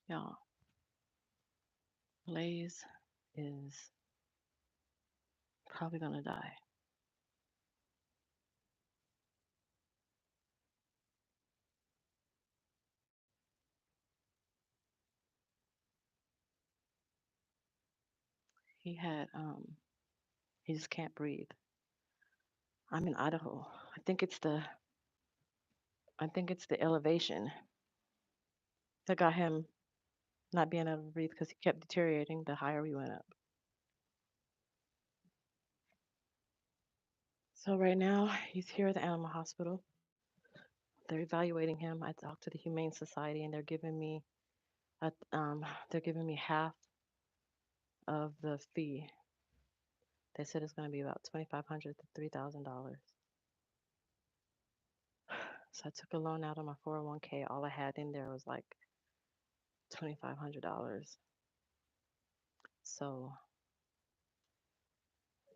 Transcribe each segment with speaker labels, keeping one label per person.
Speaker 1: Y'all, Blaze is probably gonna die. He had he just can't breathe. I'm in Idaho. I think it's the I think it's the elevation that got him not being able to breathe because he kept deteriorating the higher we went up. So right now he's here at the animal hospital. They're evaluating him. I talked to the Humane Society and they're giving me half of the fee. They said it's going to be about $2,500 to $3,000. So I took a loan out on my 401k. All I had in there was like $2,500. So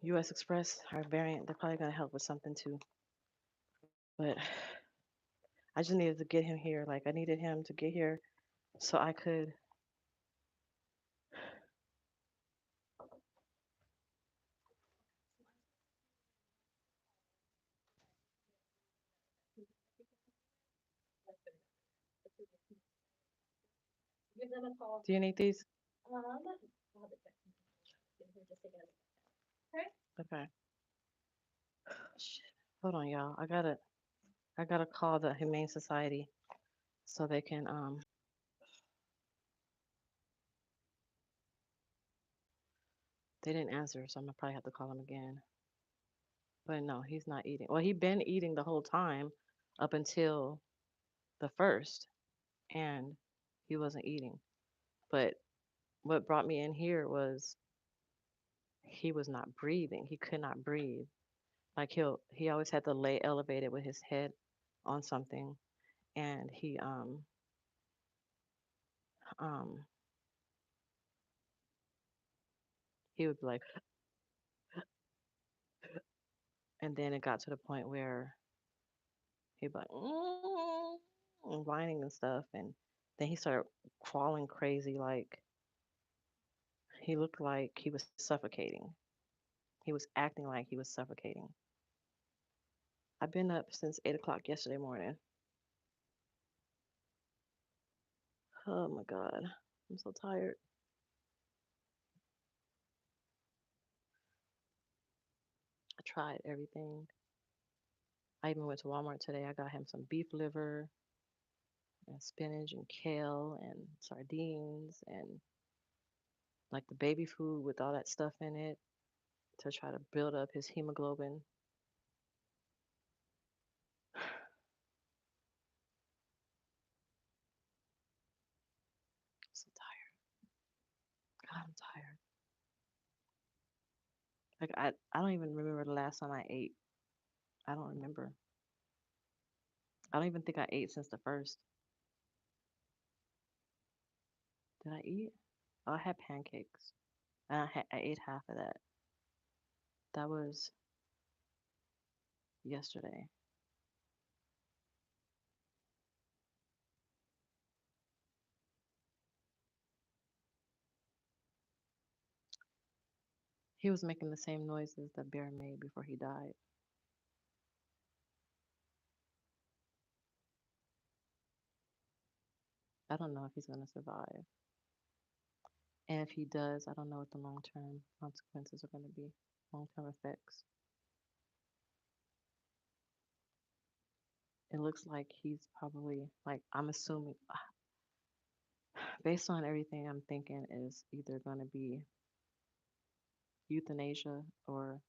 Speaker 1: US Express, our variant, they're probably gonna help with something too. But I just needed to get him here. Like I needed him to get here so I could. Do you need these? Okay. Shit. Hold on, y'all. I gotta call the Humane Society so they can they didn't answer, so I'm gonna probably have to call them again. But no, he's not eating. Well, he been eating the whole time up until the first, and he wasn't eating. But what brought me in here was he was not breathing. He could not breathe. Like he always had to lay elevated with his head on something, and um he would be like, and then it got to the point where he'd be like, and whining and stuff, and then he started crawling crazy. Like he looked like he was suffocating. He was acting like he was suffocating. I've been up since 8 o'clock yesterday morning. Oh my god, I'm so tired. I tried everything. I even went to Walmart today. I got him some beef liver and spinach and kale and sardines and like the baby food with all that stuff in it to try to build up his hemoglobin. I'm so tired. God, I'm tired. Like I don't even remember the last time I ate. I don't remember. I don't even think I ate since the first. Did I eat? Oh, I had pancakes. And I ate half of that. That was yesterday. He was making the same noises that Bear made before he died. I don't know if he's gonna survive. And if he does, I don't know what the long term consequences are going to be, long term effects. It looks like he's probably, like, I'm assuming, based on everything I'm thinking, is either going to be euthanasia or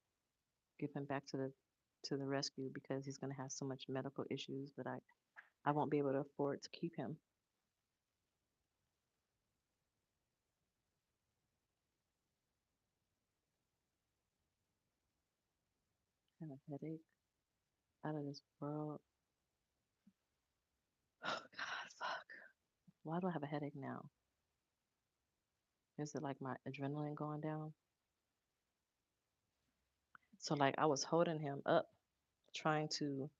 Speaker 1: give him back to the rescue because he's going to have so much medical issues that I won't be able to afford to keep him. I have a headache out of this world. Oh, God, fuck. Why do I have a headache now? Is it like my adrenaline going down? So, like, I was holding him up, trying to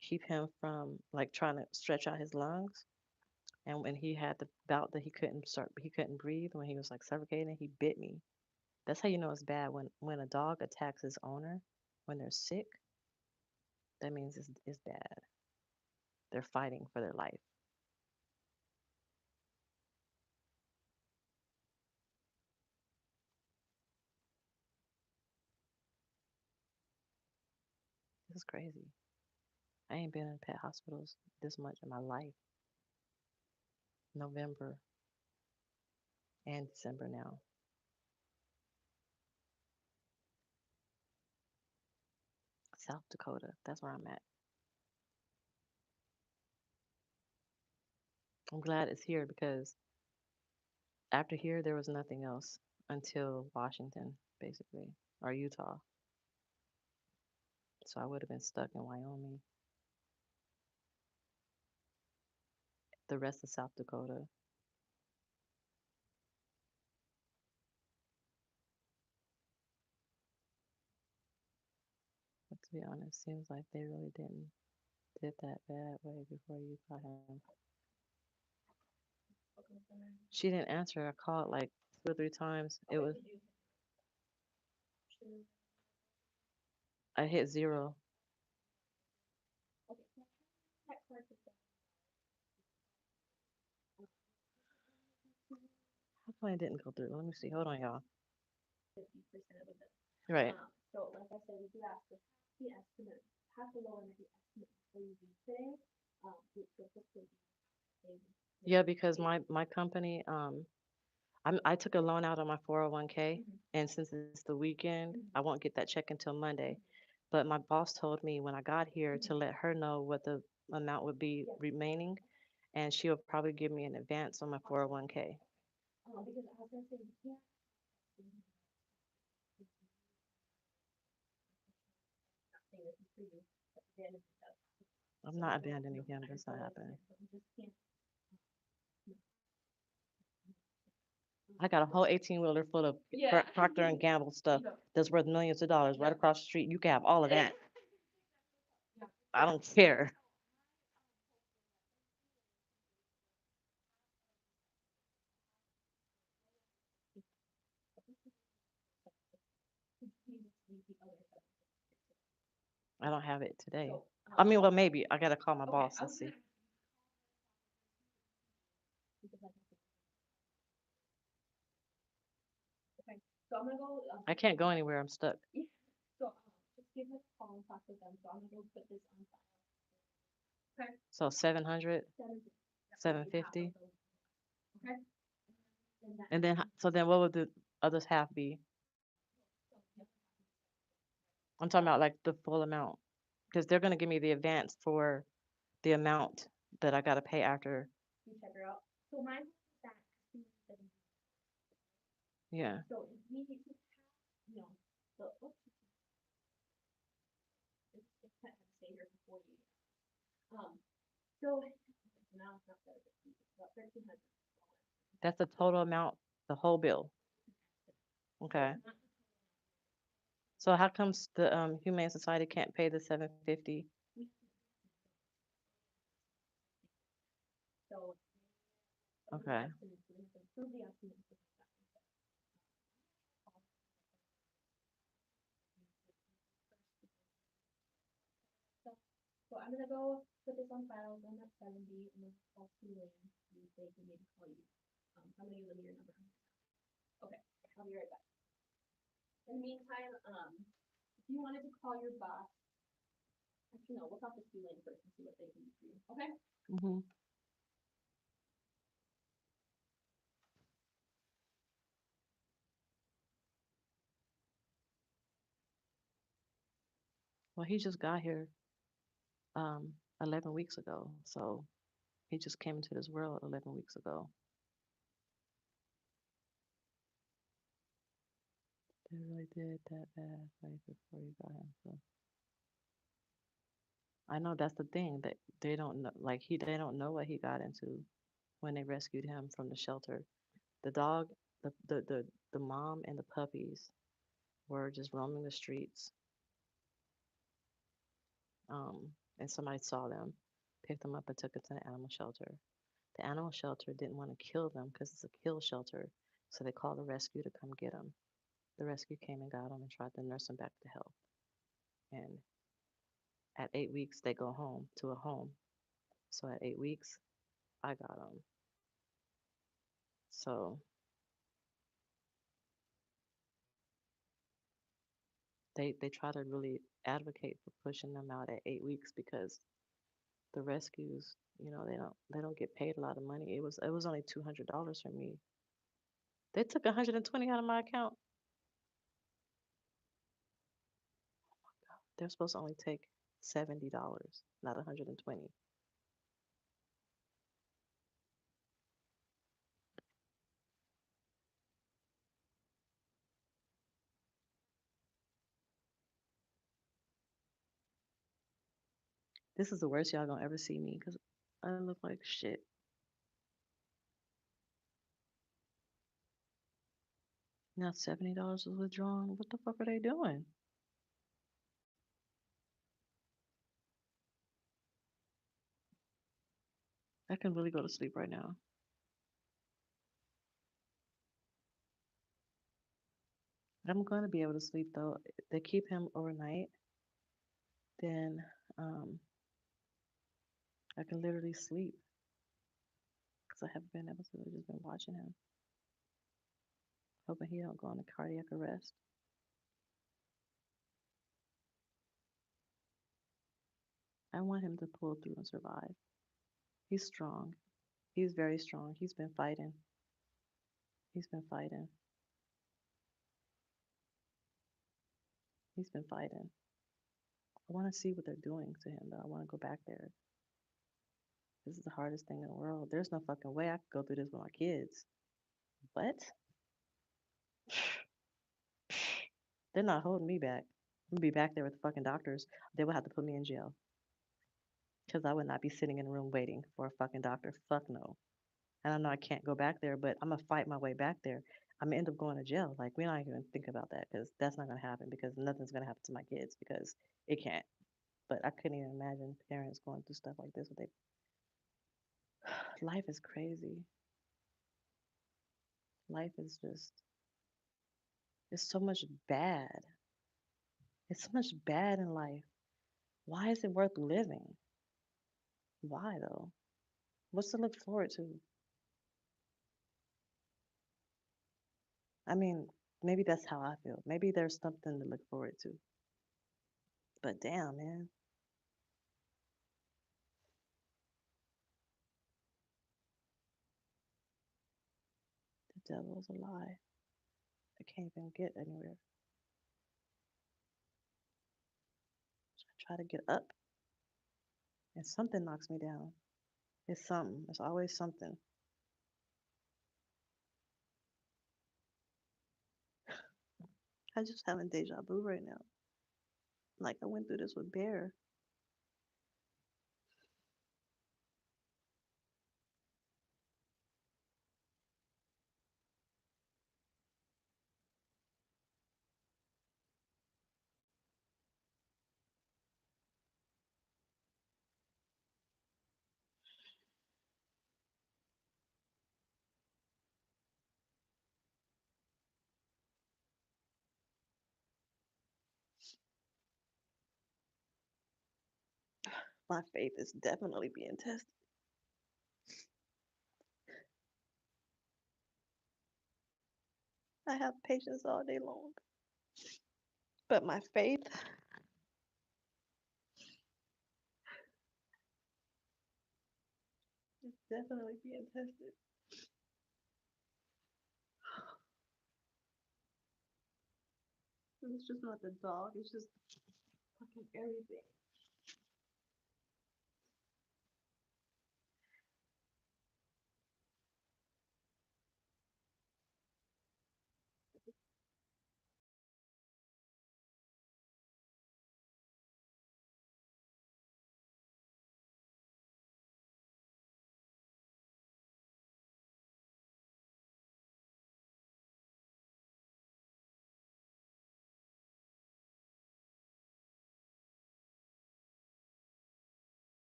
Speaker 1: keep him from, like, trying to stretch out his lungs. And when he had the bout that he couldn't breathe when he was like suffocating, he bit me. That's how you know it's bad when a dog attacks his owner when they're sick. That means it's bad. They're fighting for their life. This is crazy. I ain't been in pet hospitals this much in my life. November and December now. South Dakota. That's where I'm at. I'm glad it's here because after here there was nothing else until Washington, basically, or Utah. So I would have been stuck in Wyoming. The rest of South Dakota. But to be honest, seems like they really didn't did that bad way before you got him. She didn't answer. I called like 2 or 3 times. It was I hit zero. How come it didn't go through? Let me see. Hold on, y'all. Right. Yeah, because my company, I took a loan out on my 401k, and since it's the weekend, I won't get that check until Monday. But my boss told me when I got here to let her know what the amount would be remaining, and she'll probably give me an advance on my 401k. I'm not abandoning him. That's not happening. I got a whole 18-wheeler full of Procter and Gamble stuff that's worth millions of dollars right across the street. You can have all of that. I don't care. I don't have it today. I mean, well, maybe I gotta call my boss and see. I can't go anywhere. I'm stuck. So 700, 750, and then so then what would the others half be? I'm talking about like the full amount because they're gonna give me the advance for the amount that I gotta pay after. Yeah. That's the total amount, the whole bill. Okay. So how comes the Humane Society can't pay the 750? Okay. Hmm. Well, he just got here 11 weeks ago. So he just came into this world 11 weeks ago. They really did that bad right before you got him. So I know that's the thing that they don't know. Like they don't know what he got into when they rescued him from the shelter. The dog, the mom and the puppies were just roaming the streets. Um, and somebody saw them, picked them up, and took it to the animal shelter. The animal shelter didn't want to kill them because it's a kill shelter. So they called the rescue to come get them. The rescue came and got them and tried to nurse them back to health. And at 8 weeks, they go home to a home. So at 8 weeks, I got them. So they try to really advocate for pushing them out at 8 weeks because the rescues, they don't get paid a lot of money. It was only $200 for me. They took 120 out of my account. They're supposed to only take $70, not 120. This is the worst y'all gonna ever see me because I look like shit. Now $70 is withdrawn. What the fuck are they doing? I can really go to sleep right now. I'm gonna be able to sleep though. If they keep him overnight, then I can literally sleep because I haven't been able to. I've just been watching him, hoping he don't go into cardiac arrest. I want him to pull through and survive. He's strong. He's very strong. He's been fighting. He's been fighting. He's been fighting. I want to see what they're doing to him, though. I want to go back there. This is the hardest thing in the world. There's no fucking way I could go through this with my kids. What? They're not holding me back. I'm gonna be back there with the fucking doctors. They would have to put me in jail because I would not be sitting in a room waiting for a fucking doctor. Fuck no. And I know I can't go back there, but I'm gonna fight my way back there. I'm gonna end up going to jail. Like we're not even think about that because that's not gonna happen because nothing's gonna happen to my kids because it can't. But I couldn't even imagine parents going through stuff like this with their life is crazy. Life is just it's so much bad. It's so much bad in life. Why is it worth living? Why though? What's to look forward to? I mean, maybe that's how I feel. Maybe there's something to look forward to. But damn, man, the devil is a lie. I can't even get anywhere. I try to get up and something knocks me down. It's something. It's always something. I just having deja vu right now. Like I went through this with Bear. My faith is definitely being tested. I have patience all day long. But my faith is definitely being tested. It's just not the dog, it's just fucking everything.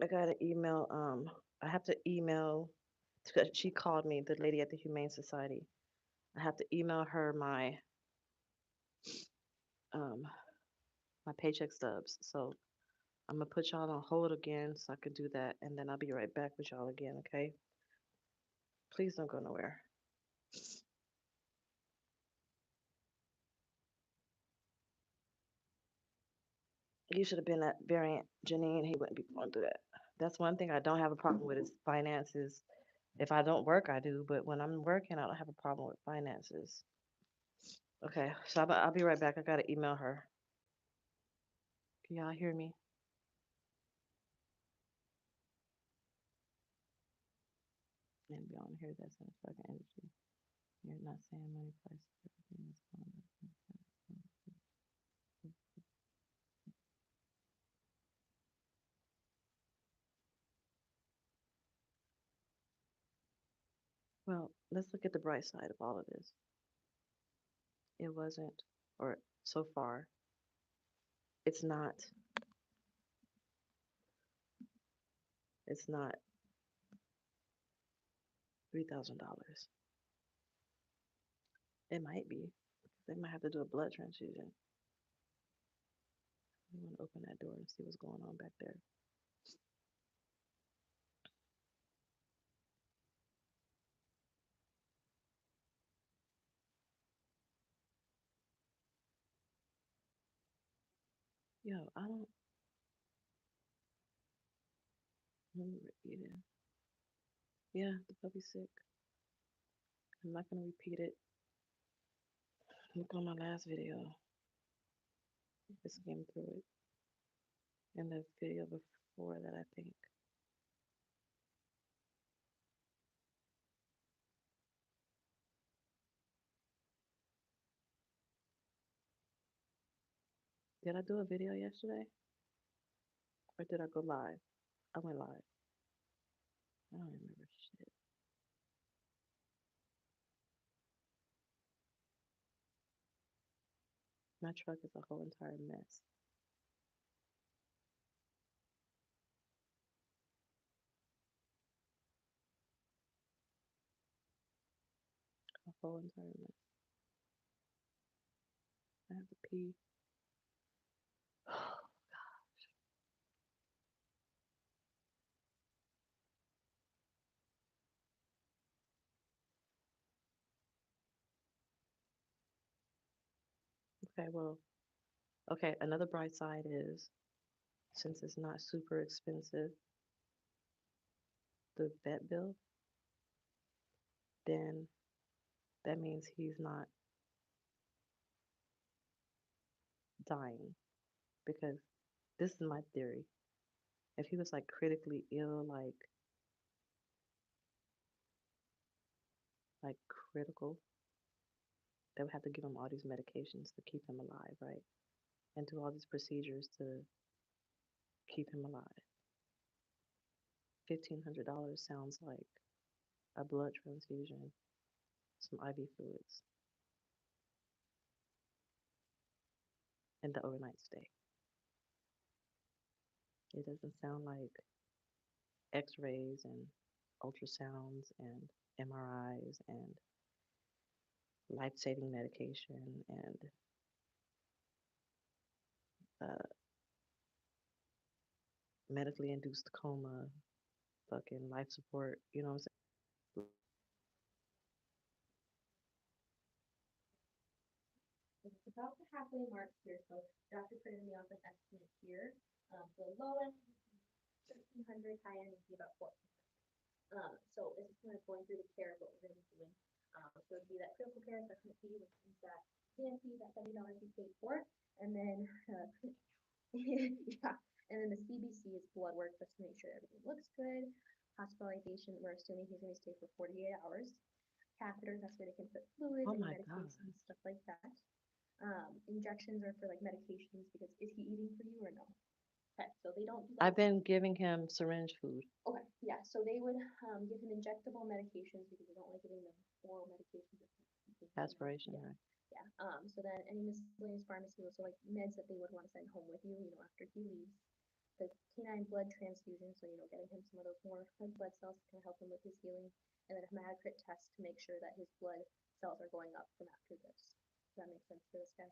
Speaker 1: I gotta email. I have to email. She called me, the lady at the Humane Society. I have to email her um my paycheck stubs. So I'm gonna put y'all on hold again so I can do that, and then I'll be right back with y'all again. Okay? Please don't go nowhere. You should have been at variant, Janine. He wouldn't be going through that. That's one thing I don't have a problem with is finances. If I don't work, I do, but when I'm working, I don't have a problem with finances. Okay, so I'll be right back. I gotta email her. Can y'all hear me? And be on here that's in the fucking industry. You're not saying money price everything is going up. Well, let's look at the bright side of all of this. It wasn't, or so far, it's not, it's not $3,000. It might be. They might have to do a blood transfusion. I'm gonna open that door and see what's going on back there. Yo, I don't remember eating. Yeah, the puppy's sick. I'm not gonna repeat it. Look on my last video. Just skim through it. And the video before that, I think. Did I do a video yesterday? Or did I go live? I went live. I don't remember shit. My truck is a whole entire mess. A whole entire mess. I have to pee. Okay, well, okay, another bright side is since it's not super expensive, the vet bill, then that means he's not dying. Because this is my theory. If he was like critically ill, like critical, they would have to give him all these medications to keep him alive, right? And do all these procedures to keep him alive. $1,500 sounds like a blood transfusion, some IV fluids, and the overnight stay. It doesn't sound like X-rays and ultrasounds and MRIs and life-saving medication and uh, medically induced coma, fucking life support. You know what I'm
Speaker 2: It's about the halfway mark here, so Dr. put in the office estimate here. So low end 1,300, high end would be about 1,400. So this is kind of going through the care of what we're going to be doing. So it'd be that critical care assessment fee, which is that CNP, that $70 you paid for, and then yeah, and then the CBC is blood work just to make sure everything looks good. Hospitalization, we're assuming he's going to stay for 48 hours. Catheters, that's where they can put fluids,
Speaker 1: Oh
Speaker 2: any
Speaker 1: my God.
Speaker 2: medications, stuff like that. Injections are for like medications because is he eating for you or no? Okay, so they don't do
Speaker 1: I've
Speaker 2: like
Speaker 1: been giving him syringe food,
Speaker 2: okay, yeah, so they would give him injectable medications because they don't like giving them oral medications.
Speaker 1: aspiration,
Speaker 2: Yeah,
Speaker 1: right?
Speaker 2: yeah. So then any miscellaneous pharmacy, so like meds that they would want to send home with you, after he leaves. the canine blood transfusion, so getting him some of those more red blood cells is going to help him with his healing, and then a hematocrit test to make sure that his blood cells are going up from after this. Does that make sense for this guy?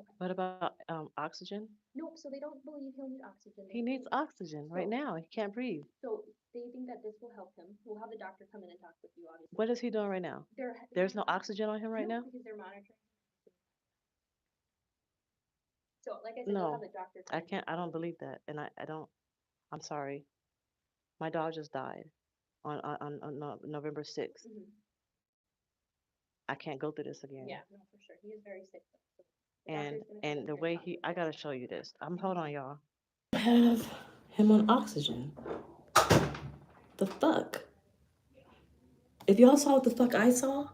Speaker 2: Okay.
Speaker 1: What about oxygen?
Speaker 2: Nope. So they don't believe he'll need oxygen.
Speaker 1: He needs oxygen right
Speaker 2: So
Speaker 1: now. He can't breathe.
Speaker 2: so they think that this will help him. We'll have the doctor come in and talk with you, obviously.
Speaker 1: What is he doing right now? There's no oxygen on him right now?
Speaker 2: Because they're monitoring. So, like I said, we'll have
Speaker 1: No,
Speaker 2: the doctor
Speaker 1: I
Speaker 2: come in.
Speaker 1: can't. I don't believe that, and I don't. I'm sorry. My dog just died on November 6th.
Speaker 2: Mhm.
Speaker 1: I can't go through this again.
Speaker 2: Yeah, no, for sure. He is very sick, though. So the
Speaker 1: And
Speaker 2: doctor's going to come in
Speaker 1: and the
Speaker 2: here and
Speaker 1: way
Speaker 2: talk
Speaker 1: he,
Speaker 2: with
Speaker 1: I
Speaker 2: you.
Speaker 1: gotta show you this. Hold on, y'all. Have him on oxygen. The fuck? If y'all saw what the fuck I saw,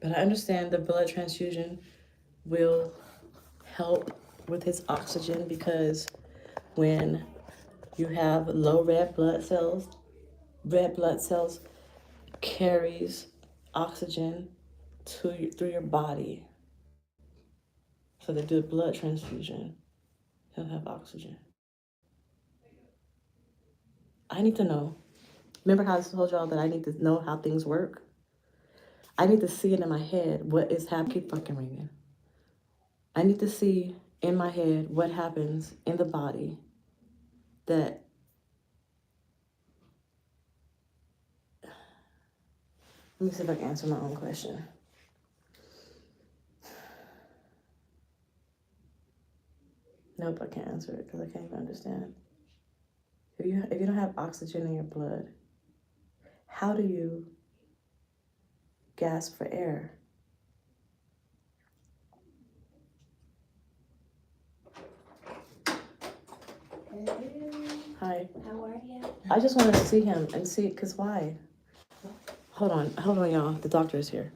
Speaker 1: but I understand the blood transfusion will help with his oxygen because when you have low red blood cells carries oxygen through your body. So they do a blood transfusion. He'll have oxygen. I need to know. Remember how I told y'all that I need to know how things work? I need to see it in my head what is happening. Keep fucking ringing. I need to see in my head what happens in the body that let me see if I can answer my own question. Nope, I can't answer it because I can't even understand. If you don't have oxygen in your blood, how do you gasp for air? Hi.
Speaker 3: How are you?
Speaker 1: I just want to see him and see, because why? Hold on, y'all. The doctor is here.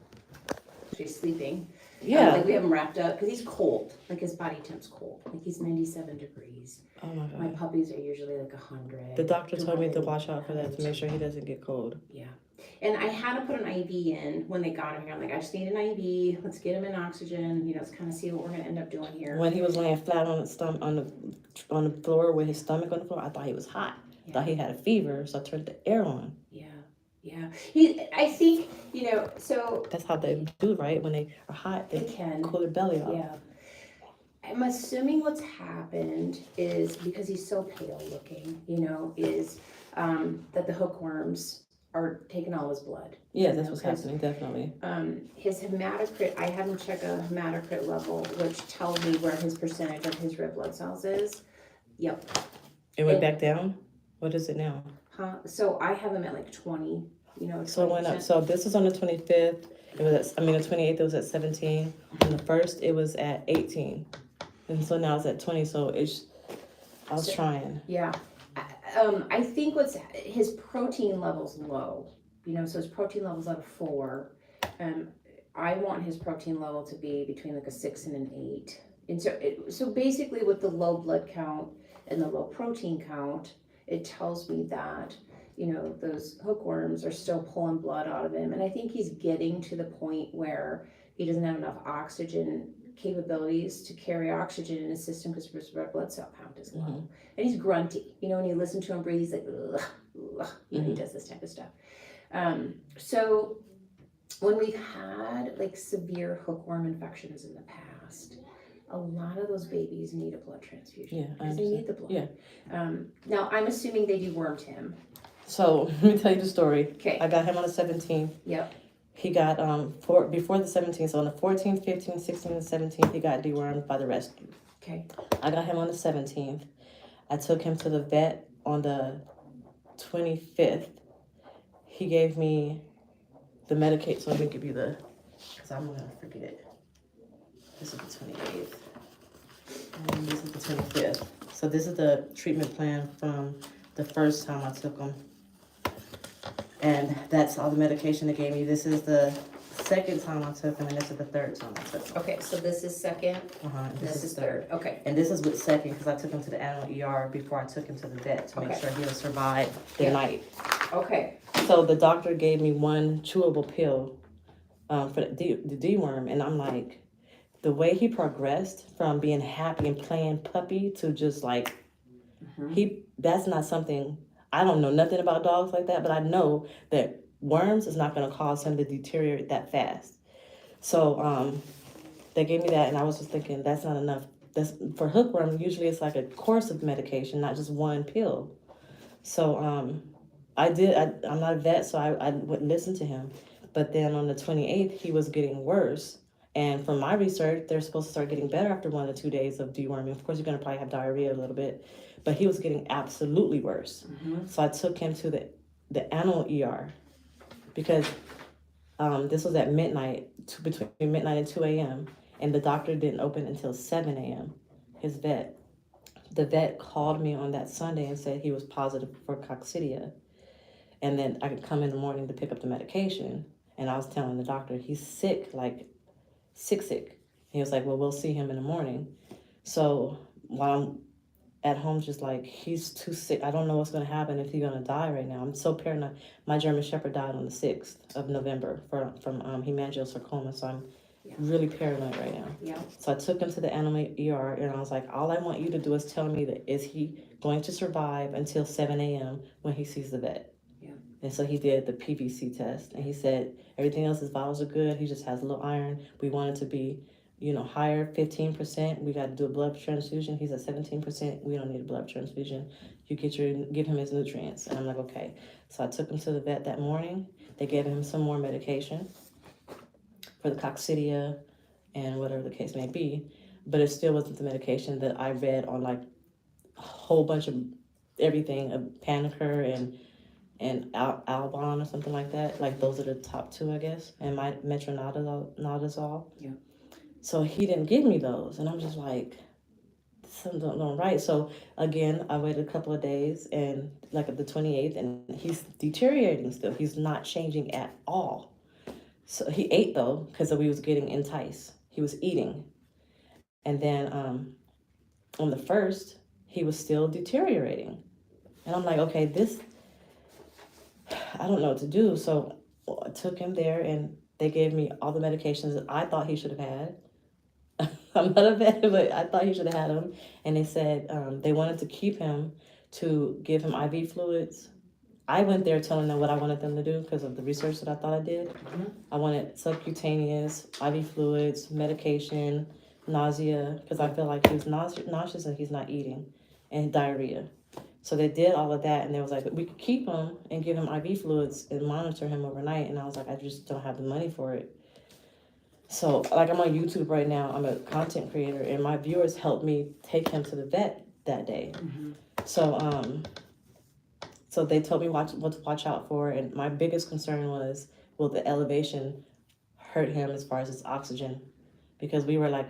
Speaker 3: She's sleeping.
Speaker 1: Yeah.
Speaker 3: Like we have him wrapped up because he's cold. Like his body temp's cold. Like he's 97 degrees.
Speaker 1: Oh my
Speaker 3: My
Speaker 1: God.
Speaker 3: puppies are usually like 100.
Speaker 1: The doctor told me to watch out for that to make sure he doesn't get cold.
Speaker 3: Yeah. And I had to put an IV in when they got him here. I'm like, I just need an IV. Let's get him in oxygen. Let's kind of see what we're gonna end up doing here.
Speaker 1: When he was laying flat on the stomach on the floor with his stomach on the floor, I thought he was hot. I thought he had a fever, so I turned the air on.
Speaker 3: Yeah. I think, so.
Speaker 1: That's how they do, right? When they are hot, they
Speaker 3: can
Speaker 1: cool their belly off.
Speaker 3: Yeah. I'm assuming what's happened is because he's so pale looking, is that the hookworms are taking all his blood.
Speaker 1: Yeah, that's what's happening, definitely.
Speaker 3: His hematocrit, I had him check a hematocrit level, which tells me where his percentage of his red blood cells is. Yep.
Speaker 1: It went back down? What is it now?
Speaker 3: So I have him at like 20,
Speaker 1: So it went up. So this is on the 25th. It was the 28th, it was at 17. On the 1st, it was at 18. And so now it's at 20, so I was trying.
Speaker 3: Yeah. I think his protein level's low, so his protein level's at a 4. I want his protein level to be between like a 6 and an 8. And so basically with the low blood count and the low protein count, it tells me that, those hookworms are still pulling blood out of him. And I think he's getting to the point where he doesn't have enough oxygen capabilities to carry oxygen in his system because his red blood cell count is low. Mm-hmm. And he's grunty. When you listen to him breathe, he's like, ugh, ugh. He does this type of stuff. So when we've had like severe hookworm infections in the past, a lot of those babies need a blood transfusion.
Speaker 1: Yeah,
Speaker 3: because they need the blood.
Speaker 1: Yeah.
Speaker 3: Now I'm assuming they dewormed him.
Speaker 1: So let me tell you the story.
Speaker 3: Okay.
Speaker 1: I got him on the 17th.
Speaker 3: Yep.
Speaker 1: He got before the 17th, so on the 14th, 15th, 16th, and 17th, he got dewormed by the rescue.
Speaker 3: Okay.
Speaker 1: I got him on the 17th. I took him to the vet on the 25th. He gave me the medication. So let me give you because I'm gonna forget. This is the 28th, and this is the 25th. So this is the treatment plan from the first time I took him. And that's all the medication they gave me. This is the second time I took him, and this is the third time I took him.
Speaker 3: Okay, so this is second. This is third. Okay.
Speaker 1: And this is with second because I took him to the animal ER before I took him to the vet to make sure he would survive the night.
Speaker 3: Okay.
Speaker 1: So the doctor gave me one chewable pill
Speaker 4: for the deworm, and I'm like, the way he progressed from being happy and playing puppy to just like that's not something. I don't know nothing about dogs like that, but I know that worms is not going to cause him to deteriorate that fast. So they gave me that, and I was just thinking that's not enough. That's for hookworm. Usually, it's like a course of medication, not just one pill. So I did. I'm not a vet, so I wouldn't listen to him. But then on the 28th, he was getting worse. And from my research, they're supposed to start getting better after 1 to 2 days of deworming. Of course, you're going to probably have diarrhea a little bit, but he was getting absolutely worse. So I took him to the animal ER because this was at midnight, between midnight and 2 a.m. And the doctor didn't open until 7 a.m. His vet. The vet called me on that Sunday and said he was positive for coccidia, and then I could come in the morning to pick up the medication. And I was telling the doctor he's sick, like sick. He was like, "Well, we'll see him in the morning." So while I'm at home, just like he's too sick. I don't know what's gonna happen if he's gonna die right now. I'm so paranoid. My German Shepherd died on the 6th of November from hemangiosarcoma, so I'm really paranoid right now.
Speaker 3: Yeah.
Speaker 4: So I took him to the animal ER, and I was like, all I want you to do is tell me that is he going to survive until 7 a.m. when he sees the vet.
Speaker 3: Yeah.
Speaker 4: And so he did the PVC test, and he said everything else, his vitals are good. He just has a little iron. We want it to be, higher, 15%. We got to do a blood transfusion. He's at 17%. We don't need a blood transfusion. You give him his nutrients. And I'm like, okay. So I took him to the vet that morning. They gave him some more medication for the coccidia and whatever the case may be, but it still wasn't the medication that I read on like a whole bunch of everything, Panicur and Albon or something like that. Like those are the top two, I guess, and my metronidazole.
Speaker 3: Yeah.
Speaker 4: So he didn't give me those, and I'm just like, something don't right. So again, I waited a couple of days, and like at the 28th, and he's deteriorating still. He's not changing at all. So he ate though, because we was getting enticed. He was eating, and then on the 1st, he was still deteriorating, and I'm like, okay, this, I don't know what to do. So I took him there, and they gave me all the medications that I thought he should have had. I'm not a vet, but I thought he should have had them. And they said they wanted to keep him to give him IV fluids. I went there telling them what I wanted them to do because of the research that I thought I did. I wanted subcutaneous, IV fluids, medication, nausea, because I feel like he was nauseous and he's not eating, and diarrhea. So they did all of that, and they was like, we could keep him and give him IV fluids and monitor him overnight. And I was like, I just don't have the money for it. So, like, I'm on YouTube right now. I'm a content creator, and my viewers helped me take him to the vet that day. So, so they told me what to watch out for, and my biggest concern was, will the elevation hurt him as far as his oxygen? Because we were like,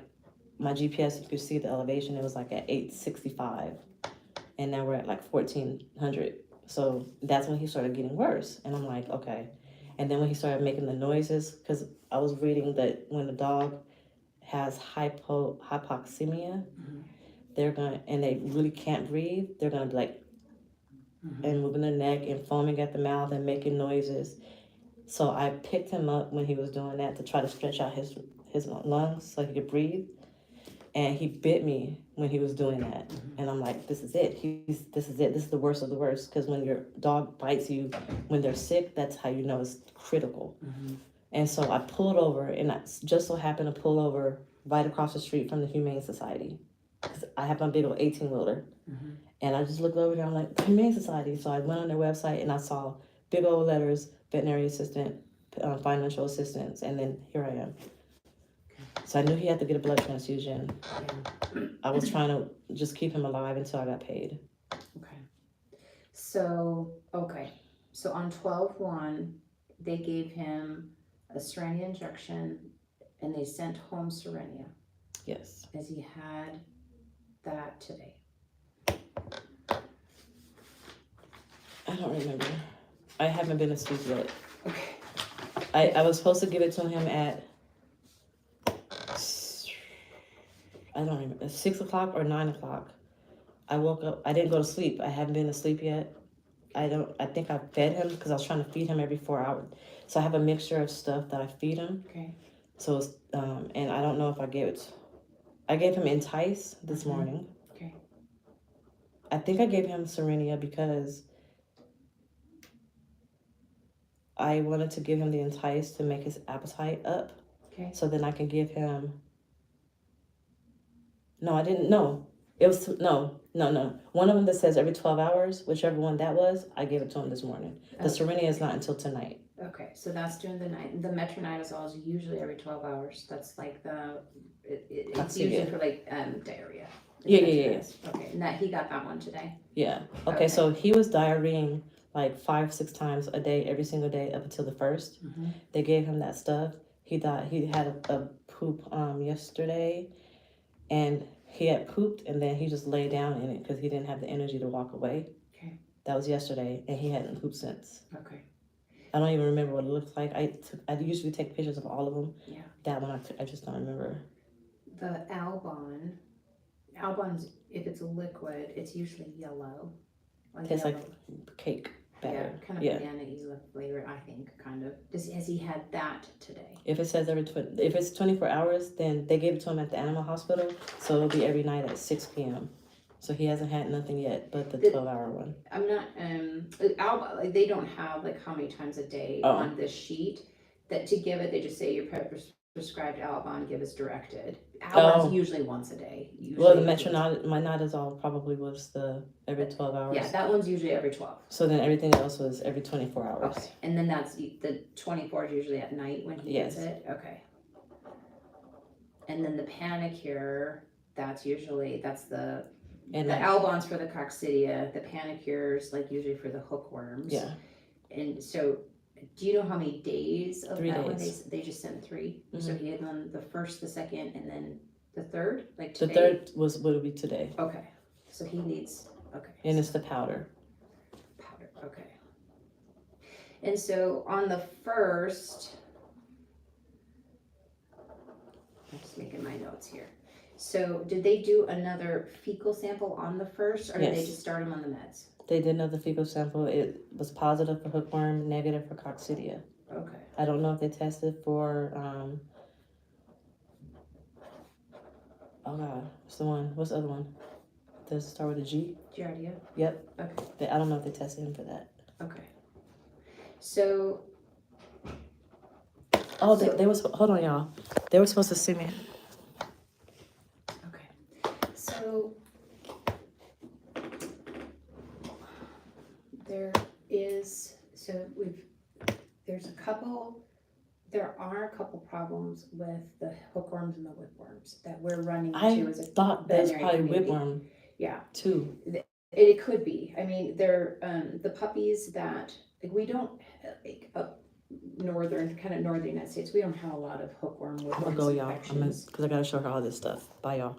Speaker 4: my GPS, you could see the elevation, it was like at 865, and now we're at like 1400. So that's when he started getting worse, and I'm like, okay. And then when he started making the noises, because I was reading that when the dog has hypoxemia, they're going, and they really can't breathe, they're going to be like, and moving their neck and foaming at the mouth and making noises. So I picked him up when he was doing that to try to stretch out his lungs so he could breathe. And he bit me when he was doing that. And I'm like, this is it. This is it. This is the worst of the worst. Because when your dog bites you when they're sick, that's how you know it's critical. And so I pulled over, and I just so happened to pull over right across the street from the Humane Society. Because I have my big old 18-wheeler. And I just looked over there, I'm like, Humane Society. So I went on their website, and I saw big old letters, veterinary assistant, financial assistance, and then here I am. So I knew he had to get a blood transfusion. I was trying to just keep him alive until I got paid.
Speaker 3: So on 12/1, they gave him a Serenia injection, and they sent home Serenia.
Speaker 4: Yes.
Speaker 3: As he had that today.
Speaker 4: I don't remember. I haven't been asleep yet.
Speaker 3: Okay.
Speaker 4: I was supposed to give it to him at, I don't remember, 6 o'clock or 9 o'clock. I woke up, I didn't go to sleep. I haven't been asleep yet. I think I fed him because I was trying to feed him every 4 hours. So I have a mixture of stuff that I feed him.
Speaker 3: Okay.
Speaker 4: So it's, and I don't know if I gave him Entice this
Speaker 3: Mhm.
Speaker 4: morning.
Speaker 3: Okay.
Speaker 4: I think I gave him Serenia because I wanted to give him the Entice to make his appetite up.
Speaker 3: Okay.
Speaker 4: So then I can give him. No, I didn't. No, it was no. One of them that says every 12 hours, whichever one that was, I gave it to him this morning. The Serenia is not until tonight.
Speaker 3: Okay, so that's during the night. The metronidazole is usually every 12 hours. That's like it's usually for like diarrhea.
Speaker 4: Yeah.
Speaker 3: Okay, and that he got that one today.
Speaker 4: Yeah. Okay, so he was diarrheaing like 5-6 times a day, every single day up until the 1st.
Speaker 3: Mm-hmm.
Speaker 4: They gave him that stuff. He thought he had a poop yesterday, and he had pooped, and then he just lay down in it because he didn't have the energy to walk away.
Speaker 3: Okay.
Speaker 4: That was yesterday, and he hadn't pooped since.
Speaker 3: Okay.
Speaker 4: I don't even remember what it looks like. I usually take pictures of all of them.
Speaker 3: Yeah.
Speaker 4: That one I just don't remember.
Speaker 3: The Albon's, if it's a liquid, it's usually yellow.
Speaker 4: Tastes like cake batter.
Speaker 3: Yeah, kind of banana-y flavor, I think, kind of. Has he had that today?
Speaker 4: If it says if it's 24 hours, then they gave it to him at the animal hospital, so it'll be every night at 6 p.m. So he hasn't had nothing yet, but the 12-hour one.
Speaker 3: I'm not Albon, like they don't have like how many times a day on this sheet that to give it. They just say your prescribed Albon, give as directed. Albon's usually once a day.
Speaker 4: Well, the metronidazole probably was the every 12 hours.
Speaker 3: Yeah, that one's usually every 12.
Speaker 4: So then everything else was every 24 hours.
Speaker 3: Okay, and then that's the 24 is usually at night when he gets it. Okay. And then the Panicure, that's the Albon's for the coccidia. The Panicure's like usually for the hookworms.
Speaker 4: Yeah.
Speaker 3: And so, do you know how many days of
Speaker 4: 3
Speaker 3: that
Speaker 4: days.
Speaker 3: one? They just sent 3.
Speaker 4: Mm-hmm.
Speaker 3: So he had done the first, the second, and then the third. Like
Speaker 4: today? The third would be today.
Speaker 3: Okay. So he needs
Speaker 4: And it's the powder.
Speaker 3: Powder. Okay. And so on the first, I'm just making my notes here. So did they do another fecal sample on the first, or did they just start him on the meds?
Speaker 4: They did another fecal sample. It was positive for hookworm, negative for coccidia.
Speaker 3: Okay.
Speaker 4: I don't know if they tested for oh god, what's the one? What's the other one? Does it start with a G?
Speaker 3: Giardia?
Speaker 4: Yep.
Speaker 3: Okay.
Speaker 4: I don't know if they tested him for that.
Speaker 3: Okay. So.
Speaker 4: Oh, they was hold on, y'all. They were supposed to send me.
Speaker 3: Okay. So there are a couple problems with the hookworms and the whipworms that we're running into as a
Speaker 4: thought that's
Speaker 3: veterinary
Speaker 4: probably
Speaker 3: community.
Speaker 4: whipworm
Speaker 3: Yeah,
Speaker 4: too.
Speaker 3: it could be. I mean, they're the puppies that like we don't like up northern United States. We don't have a lot of hookworm
Speaker 4: I'm gonna
Speaker 3: whipworm
Speaker 4: go, y'all.
Speaker 3: infections.
Speaker 4: Because I gotta show her all this stuff. Bye, y'all.